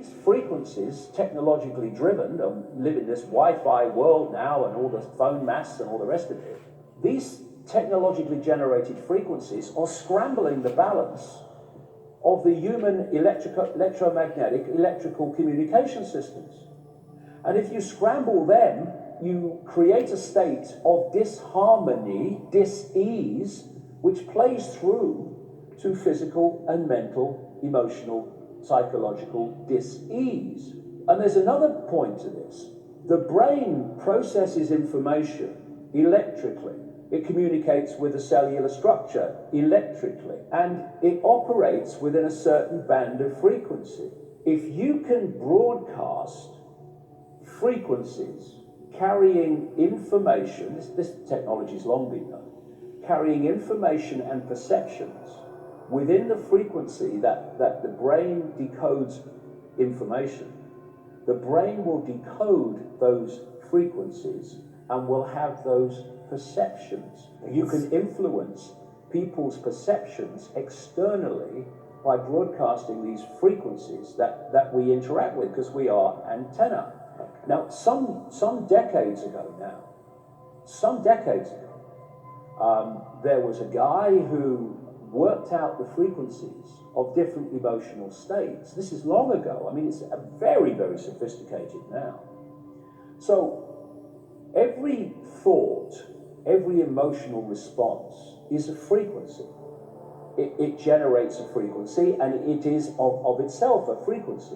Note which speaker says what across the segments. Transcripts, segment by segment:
Speaker 1: These frequencies, technologically driven, live in this Wi-Fi world now and all the phone masts and all the rest of it. These technologically generated frequencies are scrambling the balance of the human electromagnetic electrical communication systems. And if you scramble them, you create a state of disharmony, dis-ease, which plays through to physical and mental, emotional, psychological dis-ease. And there's another point to this. The brain processes information electrically. It communicates with the cellular structure electrically, and it operates within a certain band of frequency. If you can broadcast frequencies carrying information, this technology has long been known, carrying information and perceptions within the frequency that the brain decodes information, the brain will decode those frequencies and will have those perceptions. You can influence people's perceptions externally by broadcasting these frequencies that we interact with because we are antenna. Now, some decades ago, there was a guy who worked out the frequencies of different emotional states. This is long ago. I mean, it's very, very sophisticated now. So every thought, every emotional response is a frequency. It generates a frequency, and it is of itself a frequency.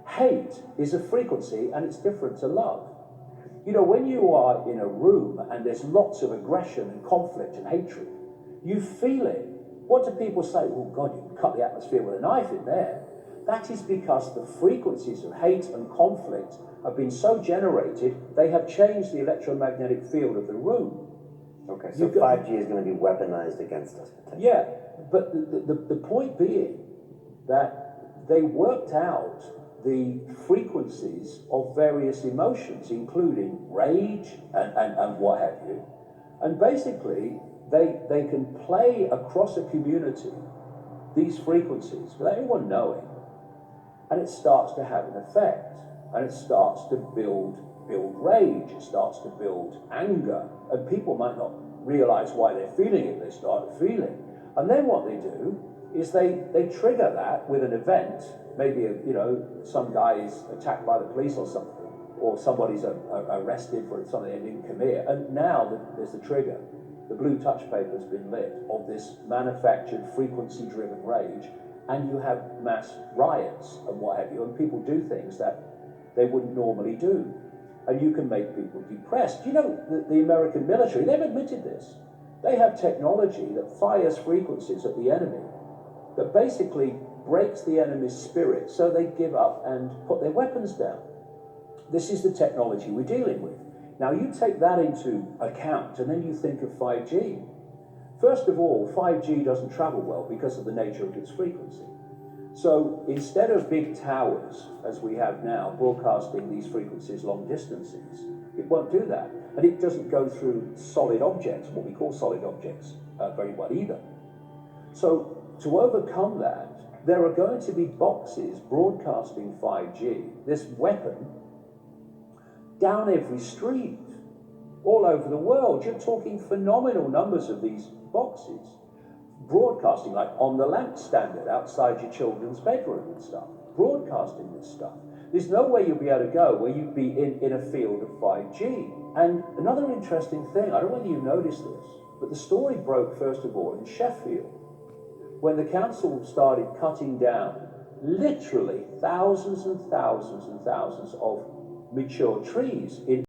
Speaker 1: Hate is a frequency, and it's different to love. You know, when you are in a room and there's lots of aggression and conflict and hatred, you feel it. What do people say? Oh God, you can cut the atmosphere with a knife in there. That is because the frequencies of hate and conflict have been so generated, they have changed the electromagnetic field of the room.
Speaker 2: Okay, so 5G is going to be weaponized against us potentially.
Speaker 1: Yeah, but the point being that they worked out the frequencies of various emotions, including rage and what have you. And basically, they can play across a community these frequencies without anyone knowing. And it starts to have an effect. And it starts to build rage. It starts to build anger. And people might not realize why they're feeling it. They start feeling. And then what they do is they trigger that with an event. Maybe, some guy is attacked by the police or something, or somebody's arrested for something they didn't commit. And now there's the trigger. The blue touch paper has been lit of this manufactured frequency-driven rage, and you have mass riots and what have you, and people do things that they wouldn't normally do. And you can make people depressed. You know, the American military, they've admitted this. They have technology that fires frequencies at the enemy that basically breaks the enemy's spirit so they give up and put their weapons down. This is the technology we're dealing with. Now you take that into account and then you think of 5G. First of all, 5G doesn't travel well because of the nature of its frequency. So instead of big towers, as we have now, broadcasting these frequencies long distances, it won't do that. And it doesn't go through solid objects, what we call solid objects, very well either. So to overcome that, there are going to be boxes broadcasting 5G, this weapon, down every street, all over the world. You're talking phenomenal numbers of these boxes, broadcasting like on the lamp standard outside your children's bedroom and stuff, broadcasting this stuff. There's no way you'll be able to go where you'd be in a field of 5G. And another interesting thing, I don't know whether you noticed this, but the story broke first of all in Sheffield, when the council started cutting down literally thousands and thousands and thousands of mature trees in